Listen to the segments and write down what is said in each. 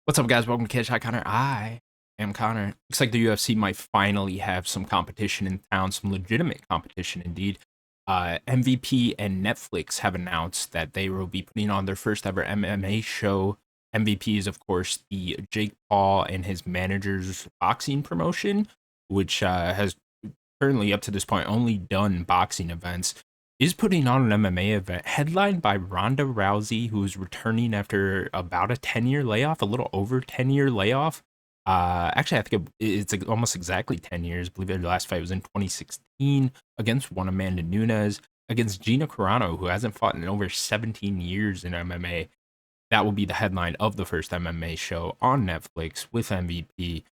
What's up, guys? Welcome to Catch Hi Connor. I am Connor. Looks like the UFC might finally have some competition in town, some legitimate competition indeed. MVP and Netflix have announced that they will be putting on their first ever MMA show. MVP is, of course, the Jake Paul and his manager's boxing promotion, which has currently, up to this point, only done boxing events, is putting on an MMA event headlined by Ronda Rousey, who is returning after about a 10-year layoff, a little over 10-year layoff. Actually, I think it's almost exactly 10 years. I believe their last fight was in 2016 against one Amanda Nunes, against Gina Carano, who hasn't fought in over 17 years in MMA. That will be the headline of the first MMA show on Netflix with MVP.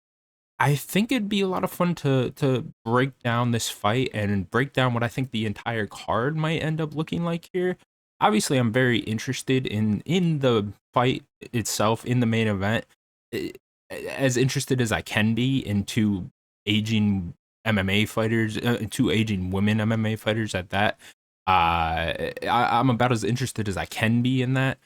I think it'd be a lot of fun to break down this fight and break down what I think the entire card might end up looking like here. Obviously, I'm very interested in the fight itself, in the main event. eh, as interested as I can be in two aging MMA fighters, two aging women MMA fighters at that. I'm about as interested as I can be in that,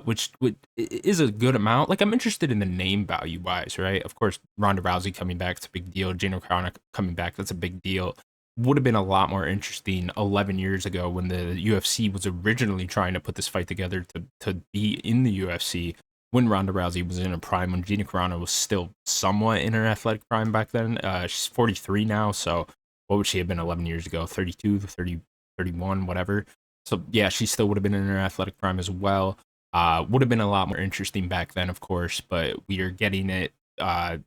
which is a good amount. Like, I'm interested in the name value wise, right? Of course, Ronda Rousey coming back, it's a big deal. Gina Carano coming back, that's a big deal. Would have been a lot more interesting 11 years ago when the UFC was originally trying to put this fight together to be in the UFC, when Ronda Rousey was in her prime, when Gina Carano was still somewhat in her athletic prime back then. She's 43 now, so what would she have been 11 years ago? 32, 30, 31, whatever. So yeah, she still would have been in her athletic prime as well. Would have been a lot more interesting back then, of course, but we are getting it a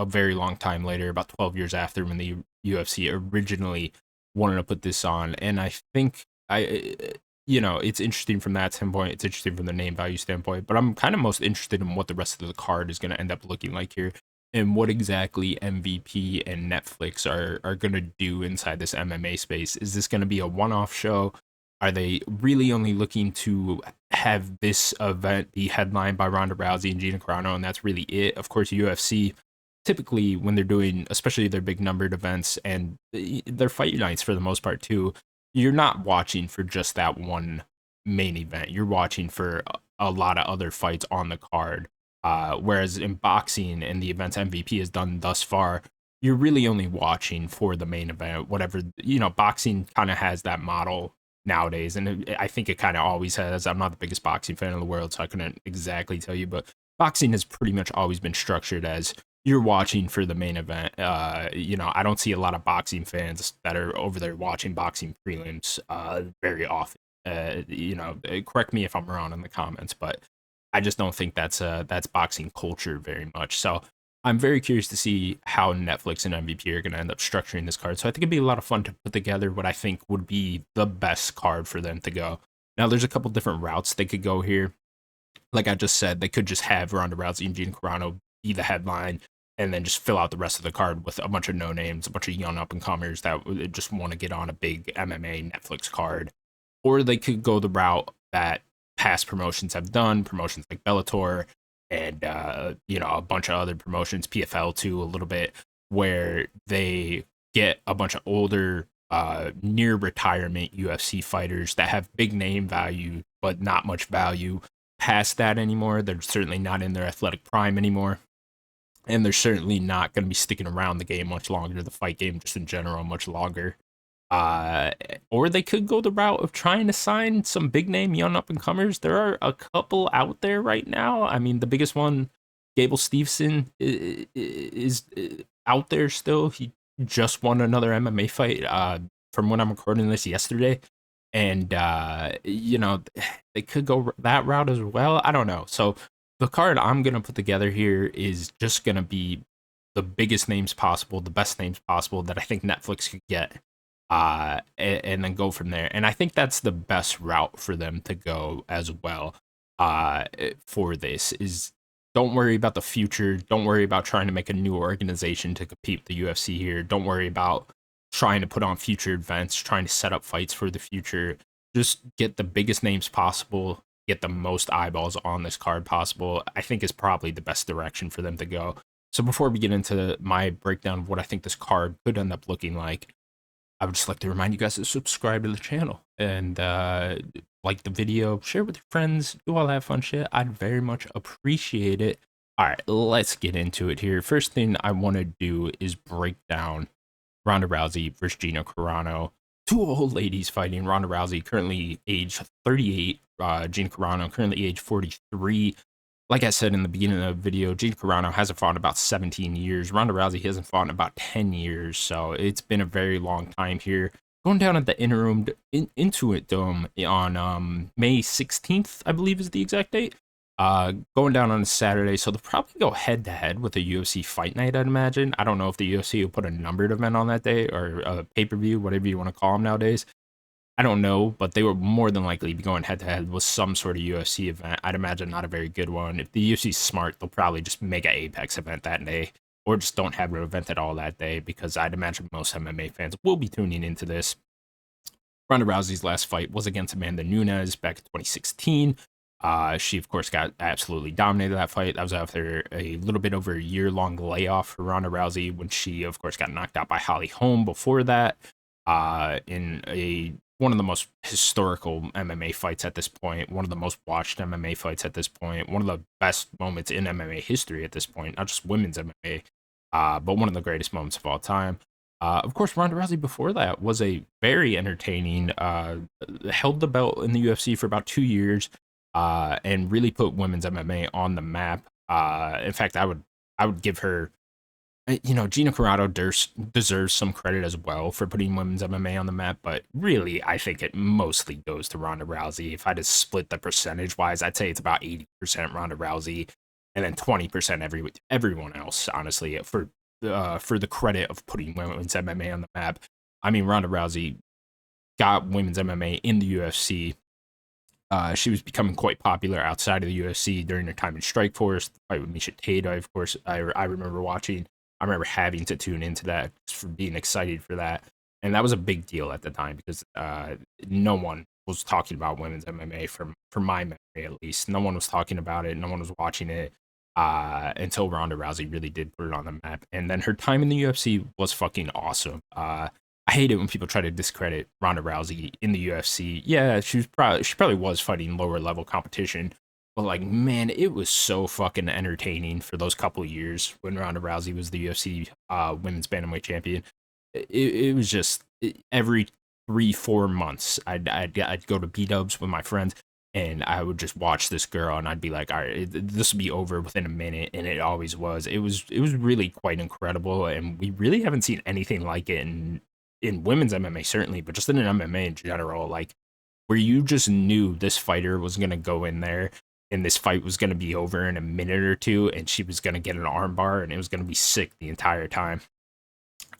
very long time later, about 12 years after when the UFC originally wanted to put this on. And I think it's interesting from that standpoint. It's interesting from the name value standpoint, but I'm kind of most interested in what the rest of the card is going to end up looking like here, and what exactly MVP and Netflix are going to do inside this MMA space. Is this going to be a one-off show? Are they really only looking to have this event be headlined by Ronda Rousey and Gina Carano, and that's really it? Of course, UFC typically, when they're doing, especially their big numbered events and their fight nights for the most part too, you're not watching for just that one main event. You're watching for a lot of other fights on the card. Whereas in boxing and the events MVP has done thus far, you're really only watching for the main event. Whatever, boxing kind of has that model nowadays, and I think it kind of always has. I'm not the biggest boxing fan in the world, so I couldn't exactly tell you, but boxing has pretty much always been structured as you're watching for the main event. I don't see a lot of boxing fans that are over there watching boxing prelims very often. Correct me if I'm wrong in the comments, but I just don't think that's boxing culture very much. So I'm very curious to see how Netflix and MVP are going to end up structuring this card. So I think it'd be a lot of fun to put together what I think would be the best card for them to go. Now, there's a couple different routes they could go here. Like I just said, they could just have Ronda Rousey and Gina Carano be the headline, and then just fill out the rest of the card with a bunch of no names, a bunch of young up and comers that just want to get on a big MMA Netflix card. Or they could go the route that past promotions have done, promotions like Bellator and a bunch of other promotions, PFL too, a little bit, where they get a bunch of older, near retirement UFC fighters that have big name value but not much value past that anymore. They're certainly not in their athletic prime anymore, and they're certainly not going to be sticking around the game much longer, the fight game just in general much longer. Uh, or they could go the route of trying to sign some big name young up and comers. There are a couple out there right now. I mean, the biggest one, Gable Steveson, is out there still. He just won another MMA fight. From when I'm recording this yesterday, and they could go that route as well. I don't know. So the card I'm gonna put together here is just gonna be the biggest names possible, the best names possible that I think Netflix could get, and then go from there. And I think that's the best route for them to go as well. For this is, don't worry about the future. Don't worry about trying to make a new organization to compete with the UFC here. Don't worry about trying to put on future events, trying to set up fights for the future. Just get the biggest names possible, get the most eyeballs on this card possible. I think is probably the best direction for them to go. So before we get into my breakdown of what I think this card could end up looking like, I would just like to remind you guys to subscribe to the channel and like the video, share with your friends, do all that fun shit. I'd very much appreciate it. All right, let's get into it here. First thing I want to do is break down Ronda Rousey versus Gina Carano. Two old ladies fighting. Ronda Rousey currently age 38. Gina Carano currently age 43. Like I said in the beginning of the video, Gina Carano hasn't fought in about 17 years. Ronda Rousey hasn't fought in about 10 years. So it's been a very long time here. Going down at the interim Intuit Dome on May 16th, I believe is the exact date. Going down on a Saturday, so they'll probably go head to head with a UFC fight night, I'd imagine. I don't know if the UFC will put a numbered event on that day or a pay per view, whatever you want to call them nowadays. I don't know, but they will more than likely be going head to head with some sort of UFC event. I'd imagine not a very good one. If the UFC's smart, they'll probably just make an Apex event that day, or just don't have an event at all that day, because I'd imagine most MMA fans will be tuning into this. Ronda Rousey's last fight was against Amanda Nunes back in 2016. She, of course, got absolutely dominated that fight. That was after a little bit over a year-long layoff for Ronda Rousey when she, of course, got knocked out by Holly Holm before that in one of the most historical MMA fights at this point, one of the most watched MMA fights at this point, one of the best moments in MMA history at this point, not just women's MMA, but one of the greatest moments of all time. Of course, Ronda Rousey before that was a very entertaining, held the belt in the UFC for about 2 years, and really put women's MMA on the map. In fact, I would give her, Gina Carano deserves some credit as well for putting women's MMA on the map, but really, I think it mostly goes to Ronda Rousey. If I just split the percentage wise, I'd say it's about 80% Ronda Rousey, and then 20% everyone else. Honestly, for the credit of putting women's MMA on the map. I mean, Ronda Rousey got women's MMA in the UFC. She was becoming quite popular outside of the UFC during her time in Strikeforce. The fight with Misha Tate, of course, I remember watching. I remember having to tune into that just for being excited for that. And that was a big deal at the time because no one was talking about women's MMA from my memory at least. No one was talking about it. No one was watching it until Ronda Rousey really did put it on the map. And then her time in the UFC was fucking awesome. I hate it when people try to discredit Ronda Rousey in the UFC. Yeah, she probably was fighting lower level competition, but like, man, it was so fucking entertaining for those couple of years when Ronda Rousey was the UFC women's bantamweight champion. It was just every 3-4 months, I'd go to B Dubs with my friends, and I would just watch this girl, and I'd be like, all right, this will be over within a minute, and it always was. It was really quite incredible, and we really haven't seen anything like it in women's MMA certainly, but just in MMA in general, like where you just knew this fighter was gonna go in there and this fight was gonna be over in a minute or two, and she was gonna get an armbar, and it was gonna be sick the entire time.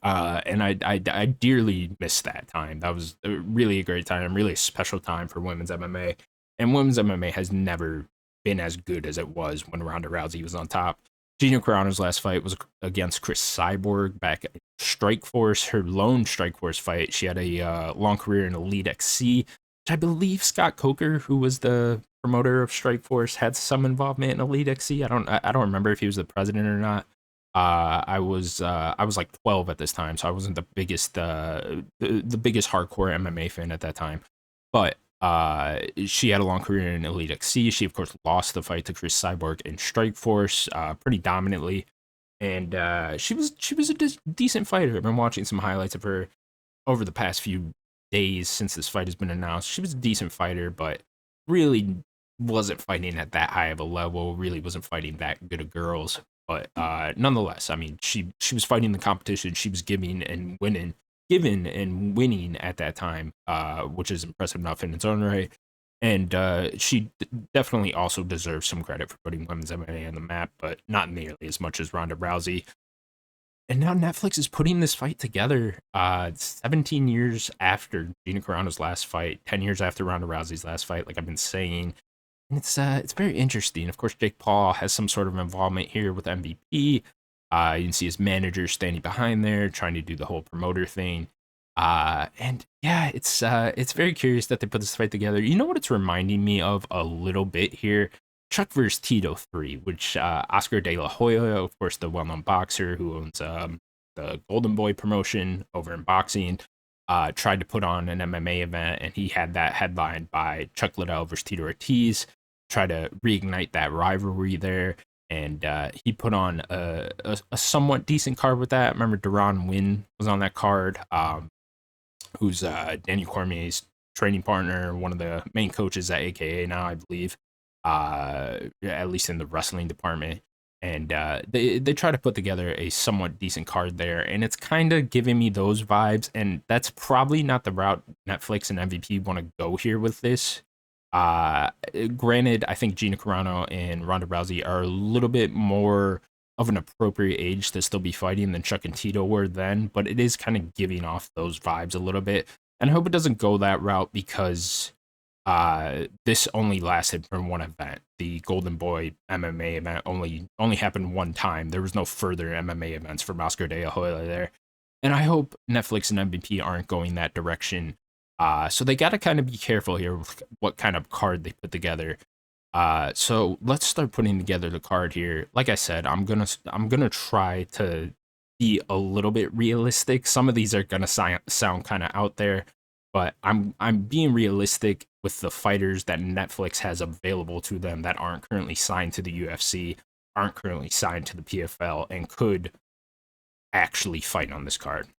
And I dearly missed that time. That was really a great time, really a special time for women's MMA. And women's MMA has never been as good as it was when Ronda Rousey was on top. Gina Carano's last fight was against Chris Cyborg back at Strikeforce, her lone Strikeforce fight. She had a long career in Elite XC, which I believe Scott Coker, who was the promoter of Strikeforce, had some involvement in Elite XC. I don't remember if he was the president or not. I was like 12 at this time, so I wasn't the biggest the biggest hardcore MMA fan at that time. But she had a long career in Elite XC. She of course lost the fight to Chris Cyborg in Strikeforce pretty dominantly, and she was a decent fighter. I've been watching some highlights of her over the past few days since this fight has been announced. She was a decent fighter, but really wasn't fighting at that high of a level. Really wasn't fighting that good of girls. But nonetheless, I mean, she was fighting the competition. She was given and winning at that time, which is impressive enough in its own right. And she definitely also deserves some credit for putting women's MMA on the map, but not nearly as much as Ronda Rousey. And now Netflix is putting this fight together 17 years after Gina Carano's last fight, 10 years after Ronda Rousey's last fight, like I've been saying. And it's very interesting. Of course, Jake Paul has some sort of involvement here with MVP. You can see his manager standing behind there, trying to do the whole promoter thing. And yeah, it's very curious that they put this fight together. You know what it's reminding me of a little bit here? Chuck vs. Tito 3, which Oscar De La Hoya, of course, the well-known boxer who owns the Golden Boy promotion over in boxing. tried to put on an MMA event, and he had that headlined by Chuck Liddell versus Tito Ortiz, try to reignite that rivalry there. And he put on a somewhat decent card with that. I remember Deron Wynn was on that card, who's Daniel Cormier's training partner, one of the main coaches at AKA now, I believe, at least in the wrestling department. And they try to put together a somewhat decent card there, and it's kind of giving me those vibes. And that's probably not the route Netflix and MVP want to go here with this. Uh, Granted, I think Gina Carano and Ronda Rousey are a little bit more of an appropriate age to still be fighting than Chuck and Tito were then, but it is kind of giving off those vibes a little bit. And I hope it doesn't go that route because this only lasted for one event. The Golden Boy MMA event only happened one time. There was no further MMA events for Oscar De La Hoya there. And I hope Netflix and MVP aren't going that direction. So they got to kind of be careful here with what kind of card they put together. So let's start putting together the card here. Like I said, I'm gonna try to be a little bit realistic. Some of these are gonna sound kind of out there, but I'm being realistic with the fighters that Netflix has available to them that aren't currently signed to the UFC, aren't currently signed to the PFL, and could actually fight on this card.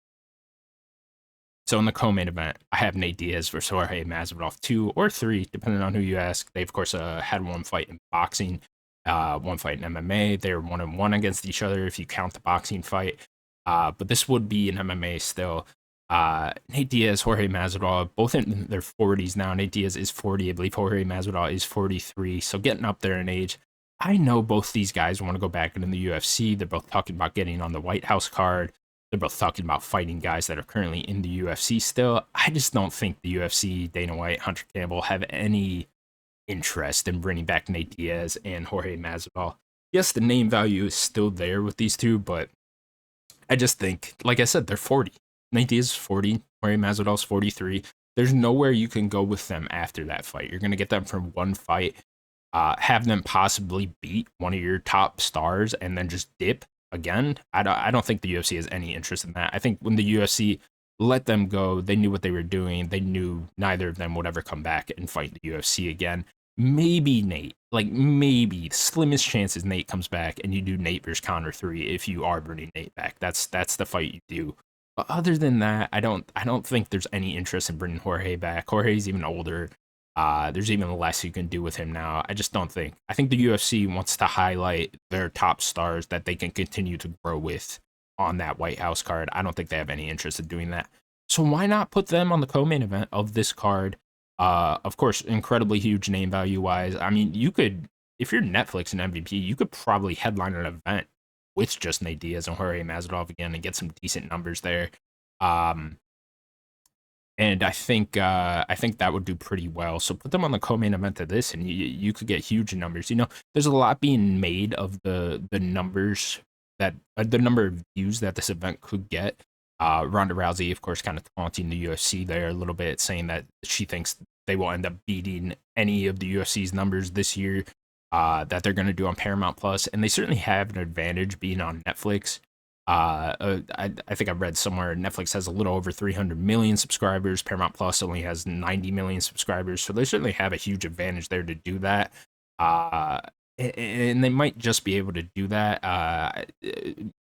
So in the co-main event, I have Nate Diaz versus Jorge Masvidal 2 or 3, depending on who you ask. They, of course, had one fight in boxing, one fight in MMA. They're 1-1 against each other if you count the boxing fight. But this would be an MMA still. Nate Diaz, Jorge Masvidal, both in their 40s now. Nate Diaz is 40. I believe Jorge Masvidal is 43. So getting up there in age. I know both these guys want to go back into the UFC. They're both talking about getting on the White House card. They're both talking about fighting guys that are currently in the UFC still. I just don't think the UFC, Dana White, Hunter Campbell have any interest in bringing back Nate Diaz and Jorge Masvidal. Yes, the name value is still there with these two, but I just think, like I said, they're 40. Nate Diaz is 40, Jorge Masvidal's 43. There's nowhere you can go with them after that fight. You're going to get them from one fight, have them possibly beat one of your top stars, and then just dip again. I don't think the UFC has any interest in that. I think when the UFC let them go, they knew what they were doing. They knew neither of them would ever come back and fight the UFC again. Maybe Nate, like maybe the slimmest chances Nate comes back and you do Nate versus Conor 3 if you are bringing Nate back. That's the fight you do. But other than that, I don't think there's any interest in bringing Jorge back. Jorge's even older. There's even less you can do with him now. I just don't think. I think the UFC wants to highlight their top stars that they can continue to grow with on that White House card. I don't think they have any interest in doing that. So why not put them on the co-main event of this card? Of course, incredibly huge name value wise. I mean, you could, if you're Netflix and MVP, you could probably headline an event with just Nate Diaz and Jorge Masvidal again and get some decent numbers there. Um, and I think that would do pretty well. So put them on the co-main event of this, and you could get huge numbers. You know, there's a lot being made of the numbers that the number of views that this event could get. Ronda Rousey, of course, kind of taunting the UFC there a little bit, saying that she thinks they will end up beating any of the UFC's numbers this year that they're going to do on Paramount Plus, and they certainly have an advantage being on Netflix. I think I read somewhere Netflix has a little over 300 million subscribers. Paramount Plus only has 90 million subscribers, so they certainly have a huge advantage there to do that. And they might just be able to do that.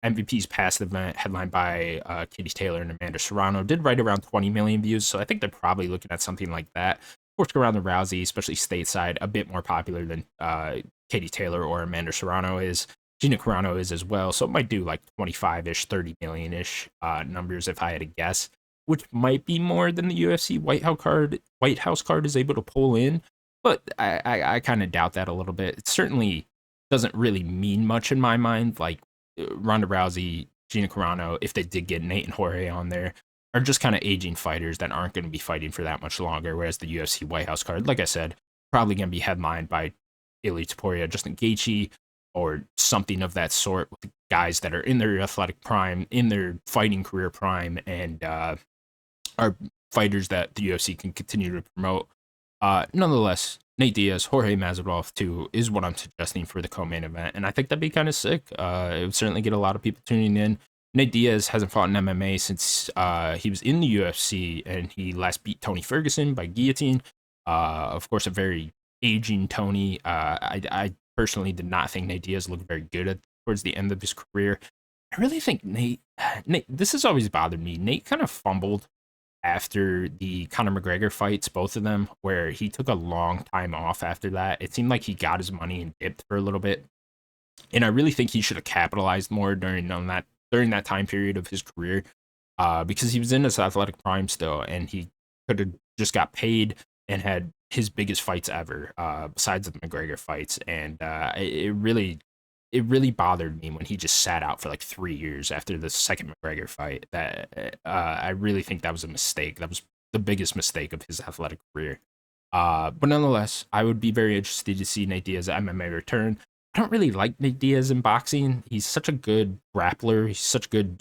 MVP's past event, headlined by Katie Taylor and Amanda Serrano, did right around 20 million views, so I think they're probably looking at something like that. Of course, around the Rousey, especially stateside, a bit more popular than Katie Taylor or Amanda Serrano is. Gina Carano is as well, so it might do like 25-ish, 30 million-ish numbers if I had to guess, which might be more than the UFC White House card is able to pull in, but I kind of doubt that a little bit. It certainly doesn't really mean much in my mind. Like Ronda Rousey, Gina Carano, if they did get Nate and Jorge on there, are just kind of aging fighters that aren't going to be fighting for that much longer, whereas the UFC White House card, like I said, probably going to be headlined by Ilya Topuria, Justin Gaethje, or something of that sort, with guys that are in their athletic prime, in their fighting career prime, and are fighters that the UFC can continue to promote. Nonetheless, Nate Diaz, Jorge Masvidal 2 is what I'm suggesting for the co-main event, and I think that'd be kind of sick. It would certainly get a lot of people tuning in. Nate Diaz hasn't fought in MMA since he was in the UFC, and he last beat Tony Ferguson by guillotine. Of course, a very aging Tony. I personally did not think Nate Diaz looked very good towards the end of his career. I really think Nate. This has always bothered me. Nate kind of fumbled after the Conor McGregor fights, both of them, where he took a long time off after that. It seemed like he got his money and dipped for a little bit, and I really think he should have capitalized more during that time period of his career, because he was in his athletic prime still, and he could have just got paid and had his biggest fights ever, besides the McGregor fights, and it really bothered me when he just sat out for like 3 years after the second McGregor fight. That I really think that was a mistake. That was the biggest mistake of his athletic career. But nonetheless, I would be very interested to see Nate Diaz MMA return. I don't really like Nate Diaz in boxing. He's such a good grappler. He's such a good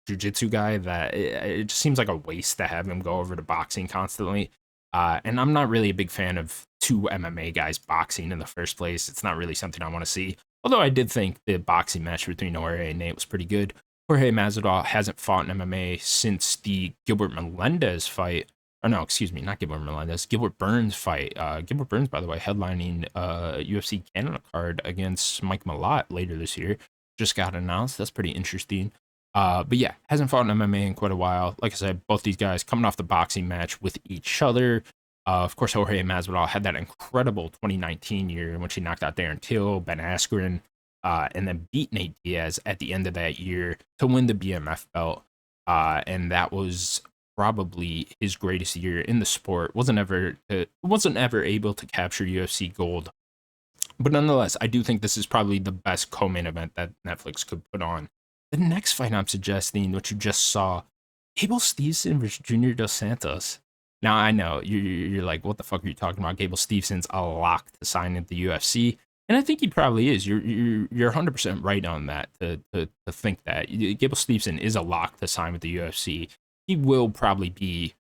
jiu-jitsu guy that it just seems like a waste to have him go over to boxing constantly. And I'm not really a big fan of two MMA guys boxing in the first place. It's not really something I want to see. Although I did think the boxing match between Jorge and Nate was pretty good. Jorge Masvidal hasn't fought in MMA since the Gilbert Melendez fight. Or no, excuse me, not Gilbert Melendez, Gilbert Burns fight. Gilbert Burns, by the way, headlining UFC Canada card against Mike Malott later this year. Just got announced. That's pretty interesting. But yeah, hasn't fought in MMA in quite a while. Like I said, both these guys coming off the boxing match with each other. Of course, Jorge Masvidal had that incredible 2019 year in which he knocked out Darren Till, Ben Askren, and then beat Nate Diaz at the end of that year to win the BMF belt. And that was probably his greatest year in the sport. Wasn't ever able to capture UFC gold, but nonetheless, I do think this is probably the best co-main event that Netflix could put on. The next fight I'm suggesting, which you just saw, Gable Steveson versus Junior Dos Santos. Now I know you're like, what the fuck are you talking about? Gable Stevenson's a lock to sign at the UFC, and I think he probably is. You're 100% right on that. To think that Gable Steveson is a lock to sign with the UFC. He will probably be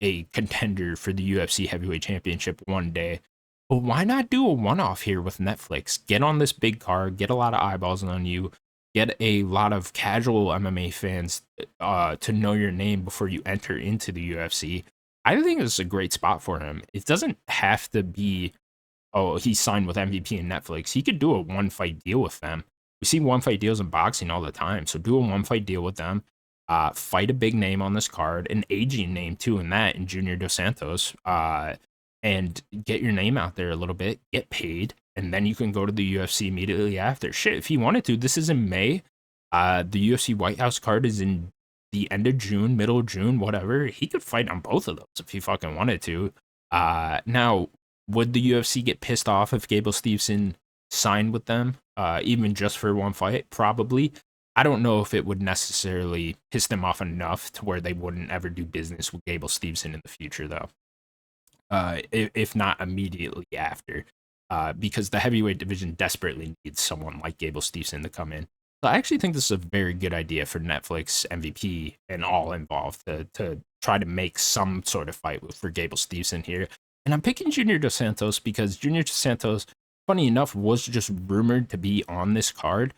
a contender for the UFC Heavyweight Championship one day. But why not do a one-off here with Netflix? Get on this big card, get a lot of eyeballs on you, get a lot of casual MMA fans to know your name before you enter into the UFC. I think it's a great spot for him. It doesn't have to be, oh, he signed with MVP and Netflix. He could do a one fight deal with them. We see one fight deals in boxing all the time. So do a one fight deal with them. Fight a big name on this card, an aging name too, in that, in Junior Dos Santos. And get your name out there a little bit, get paid, and then you can go to the UFC immediately after. Shit, if he wanted to, this is in May. The UFC White House card is in the end of June, middle of June, whatever. He could fight on both of those if he fucking wanted to. Now, would the UFC get pissed off if Gable Steveson signed with them, even just for one fight? Probably. I don't know if it would necessarily piss them off enough to where they wouldn't ever do business with Gable Steveson in the future, though. If not immediately after, because the heavyweight division desperately needs someone like Gable Steveson to come in. So I actually think this is a very good idea for Netflix, MVP, and all involved to try to make some sort of fight for Gable Steveson here. And I'm picking Junior Dos Santos because Junior Dos Santos, funny enough, was just rumored to be on this card.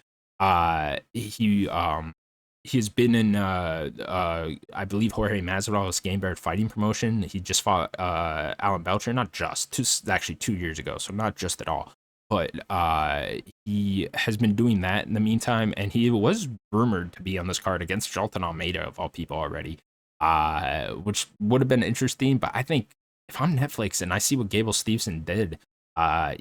He's been in I believe Jorge Masvidal's Game Bear Fighting promotion. He just fought Alan Belcher, not just actually 2 years ago, so not just at all. But he has been doing that in the meantime, and he was rumored to be on this card against Jolton Almeida of all people already, which would have been interesting. But I think if I'm Netflix and I see what Gable Steveson did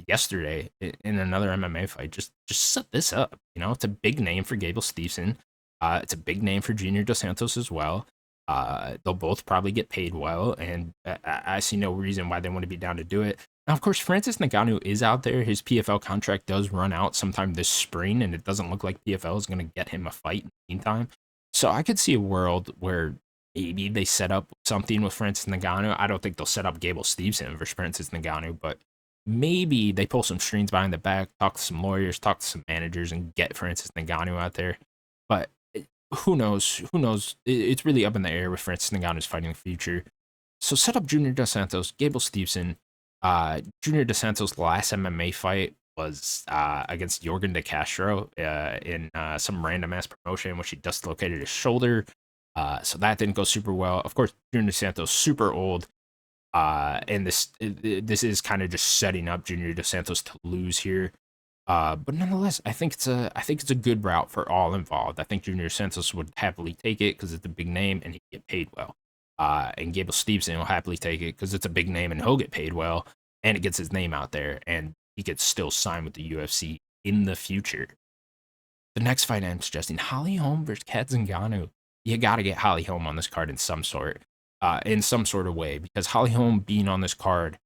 yesterday in another MMA fight, just set this up. You know, it's a big name for Gable Steveson. It's a big name for Junior Dos Santos as well. They'll both probably get paid well, and I see no reason why they want to be down to do it. Now, of course, Francis Ngannou is out there. His PFL contract does run out sometime this spring, and it doesn't look like PFL is going to get him a fight in the meantime. So I could see a world where maybe they set up something with Francis Ngannou. I don't think they'll set up Gable Steveson versus Francis Ngannou, but maybe they pull some strings behind the back, talk to some lawyers, talk to some managers, and get Francis Ngannou out there. But who knows? Who knows? It's really up in the air with Francis Ngannou's fighting the future. So set up Junior Dos Santos, Gable Steveson. Junior Dos Santos' last MMA fight was against Jorgen de Castro in some random ass promotion where she dislocated his shoulder. So that didn't go super well. Of course, Junior Dos Santos super old, and this is kind of just setting up Junior Dos Santos to lose here. But nonetheless, I think it's a good route for all involved. I think Junior Santos would happily take it because it's a big name and he get paid well. And Gable Stevenson will happily take it because it's a big name and he'll get paid well, and it gets his name out there, and he gets still signed with the UFC in the future. The next fight I'm suggesting, Holly Holm versus Kat Zingano. You got to get Holly Holm on this card in some sort of way, because Holly Holm being on this card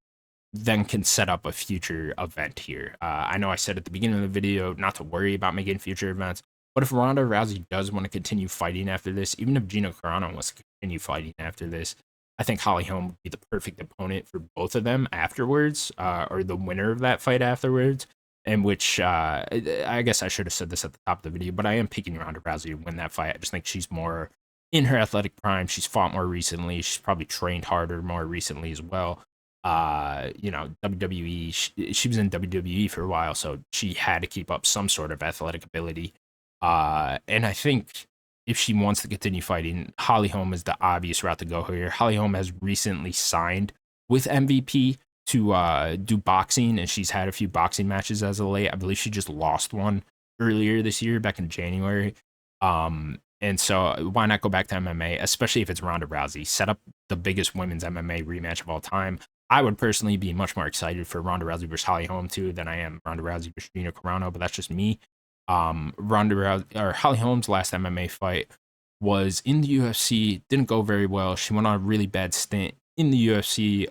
then can set up a future event here. I know I said at the beginning of the video not to worry about making future events, but if Ronda Rousey does want to continue fighting after this, even if Gina Carano wants to continue fighting after this, I think Holly Holm would be the perfect opponent for both of them afterwards, or the winner of that fight afterwards. In which I guess I should have said this at the top of the video, but I am picking Ronda Rousey to win that fight. I just think she's more in her athletic prime. She's fought more recently. She's probably trained harder more recently as well. WWE, she was in WWE for a while, so she had to keep up some sort of athletic ability. And I think if she wants to continue fighting, Holly Holm is the obvious route to go here. Holly Holm has recently signed with MVP to do boxing, and she's had a few boxing matches as of late. I believe she just lost one earlier this year, back in January. And so why not go back to MMA, especially if it's Ronda Rousey? Set up the biggest women's MMA rematch of all time. I would personally be much more excited for Ronda Rousey versus Holly Holm too than I am Ronda Rousey versus Gina Carano, but that's just me. Ronda Rousey or Holly Holm's last MMA fight was in the UFC, didn't go very well. She went on a really bad stint in the UFC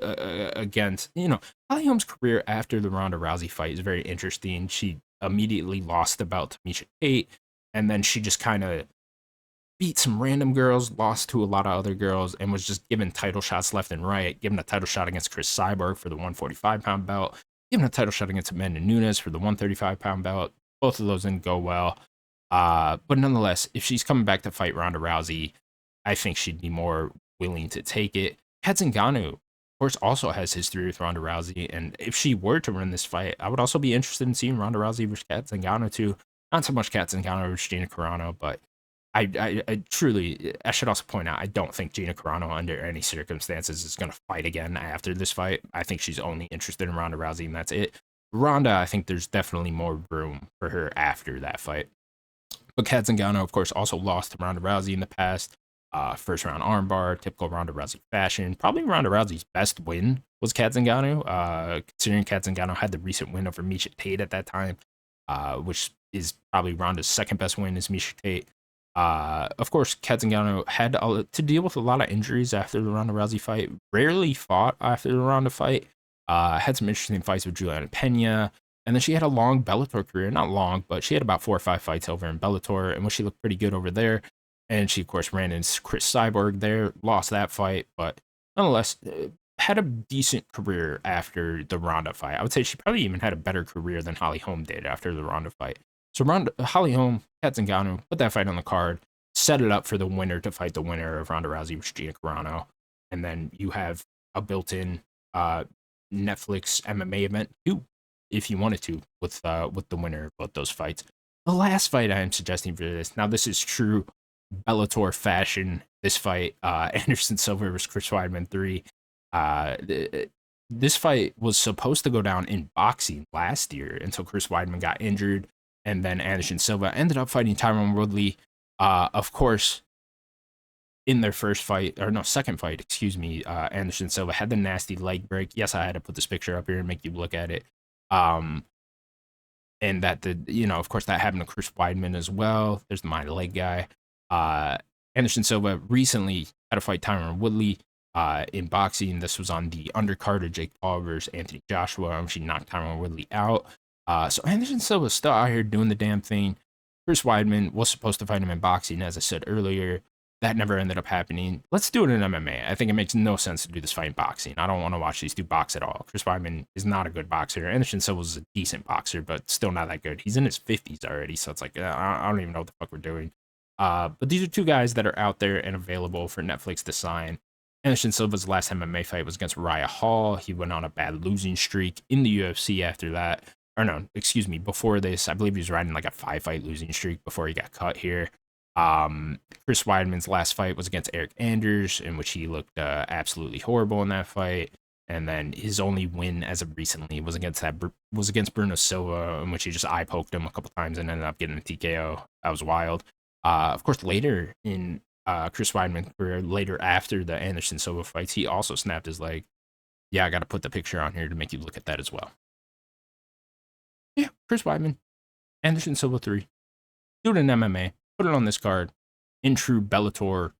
against, Holly Holm's career after the Ronda Rousey fight is very interesting. She immediately lost the belt to Miesha Tate, and then she just kind of beat some random girls, lost to a lot of other girls, and was just given title shots left and right. Given a title shot against Chris Cyborg for the 145-pound belt, given a title shot against Amanda Nunes for the 135-pound belt. Both of those didn't go well. But nonetheless, if she's coming back to fight Ronda Rousey, I think she'd be more willing to take it. Kat Zingano, of course, also has history with Ronda Rousey, and if she were to win this fight, I would also be interested in seeing Ronda Rousey versus Kat Zingano too. Not so much Kat Zingano versus Gina Carano, but I truly, I should also point out, I don't think Gina Carano under any circumstances is going to fight again after this fight. I think she's only interested in Ronda Rousey, and that's it. Ronda, I think there's definitely more room for her after that fight. But Kat Zingano, of course, also lost to Ronda Rousey in the past. First round armbar, typical Ronda Rousey fashion. Probably Ronda Rousey's best win was Kat Zingano, considering Kat Zingano had the recent win over Miesha Tate at that time, which is probably Ronda's second best win is Miesha Tate. Of course, Kat Zingano had to deal with a lot of injuries after the Ronda Rousey fight. Rarely fought after the Ronda fight. Had some interesting fights with Juliana Pena. And then she had a long Bellator career. Not long, but she had about 4 or 5 fights over in Bellator, in which she looked pretty good over there. And she, of course, ran into Chris Cyborg there, lost that fight, but nonetheless, had a decent career after the Ronda fight. I would say she probably even had a better career than Holly Holm did after the Ronda fight. So Holly Holm, Kat Zingano, put that fight on the card, set it up for the winner to fight the winner of Ronda Rousey versus Gina Carano, and then you have a built-in Netflix MMA event too, if you wanted to, with the winner of both those fights. The last fight I am suggesting for this, now this is true Bellator fashion. This fight, Anderson Silva versus Chris Weidman 3. This fight was supposed to go down in boxing last year until Chris Weidman got injured, and then Anderson Silva ended up fighting Tyron Woodley. Of course, in their second fight, excuse me, Anderson Silva had the nasty leg break. Yes, I had to put this picture up here and make you look at it. And that of course, that happened to Chris Weidman as well. There's my leg guy. Anderson Silva recently had to fight Tyron Woodley in boxing. This was on the undercard of Jake Paul versus Anthony Joshua. She knocked Tyron Woodley out. So Anderson Silva's still out here doing the damn thing. Chris Weidman was supposed to fight him in boxing, as I said earlier. That never ended up happening. Let's do it in MMA. I think it makes no sense to do this fight in boxing. I don't want to watch these two box at all. Chris Weidman is not a good boxer. Anderson Silva's a decent boxer, but still not that good. He's in his 50s already, so it's like, I don't even know what the fuck we're doing. But these are two guys that are out there and available for Netflix to sign. Anderson Silva's last MMA fight was against Raya Hall. He went on a bad losing streak in the UFC after that. Or no, excuse me, before this, I believe he was riding like a 5-fight losing streak before he got cut here. Chris Weidman's last fight was against Eric Anders, in which he looked absolutely horrible in that fight. And then his only win as of recently was against Bruno Silva, in which he just eye poked him a couple times and ended up getting a TKO. That was wild. Of course, later in Chris Weidman's career, later after the Anderson Silva fights, he also snapped his leg. Yeah, I got to put the picture on here to make you look at that as well. Yeah, Chris Weidman, Anderson Silva 3. Do it in MMA. Put it on this card in true Bellator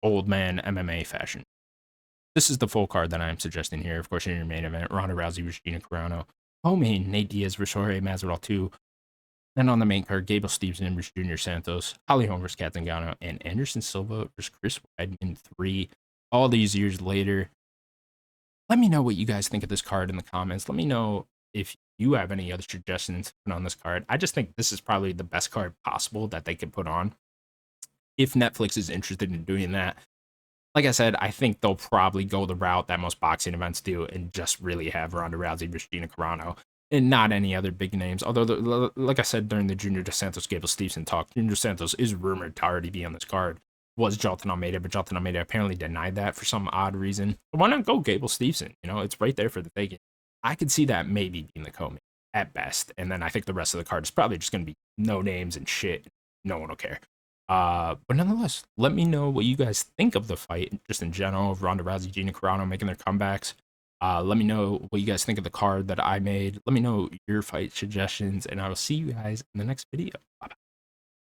old man MMA fashion. This is the full card that I'm suggesting here. Of course, in your main event, Ronda Rousey versus Gina Carano. Co-main, Nate Diaz versus Jorge Masvidal 2. Then on the main card, Gable Stevenson versus Junior Santos, Holly Holm versus Kat Zingano, and Anderson Silva versus Chris Weidman 3. All these years later. Let me know what you guys think of this card in the comments. Let me know if you have any other suggestions to put on this card. I just think this is probably the best card possible that they could put on. If Netflix is interested in doing that, like I said, I think they'll probably go the route that most boxing events do and just really have Ronda Rousey versus Gina Carano and not any other big names. Although, like I said during the Junior Dos Santos Gable Stevenson talk, Junior Dos Santos is rumored to already be on this card. Was Jalton Almeida, but Jalton Almeida apparently denied that for some odd reason. But why not go Gable Stevenson? You know, it's right there for the taking. I could see that maybe being the co-main at best, and then I think the rest of the card is probably just going to be no names and shit. No one will care. But nonetheless, let me know what you guys think of the fight, just in general, of Ronda Rousey, Gina Carano making their comebacks. Let me know what you guys think of the card that I made. Let me know your fight suggestions, and I will see you guys in the next video. Bye-bye.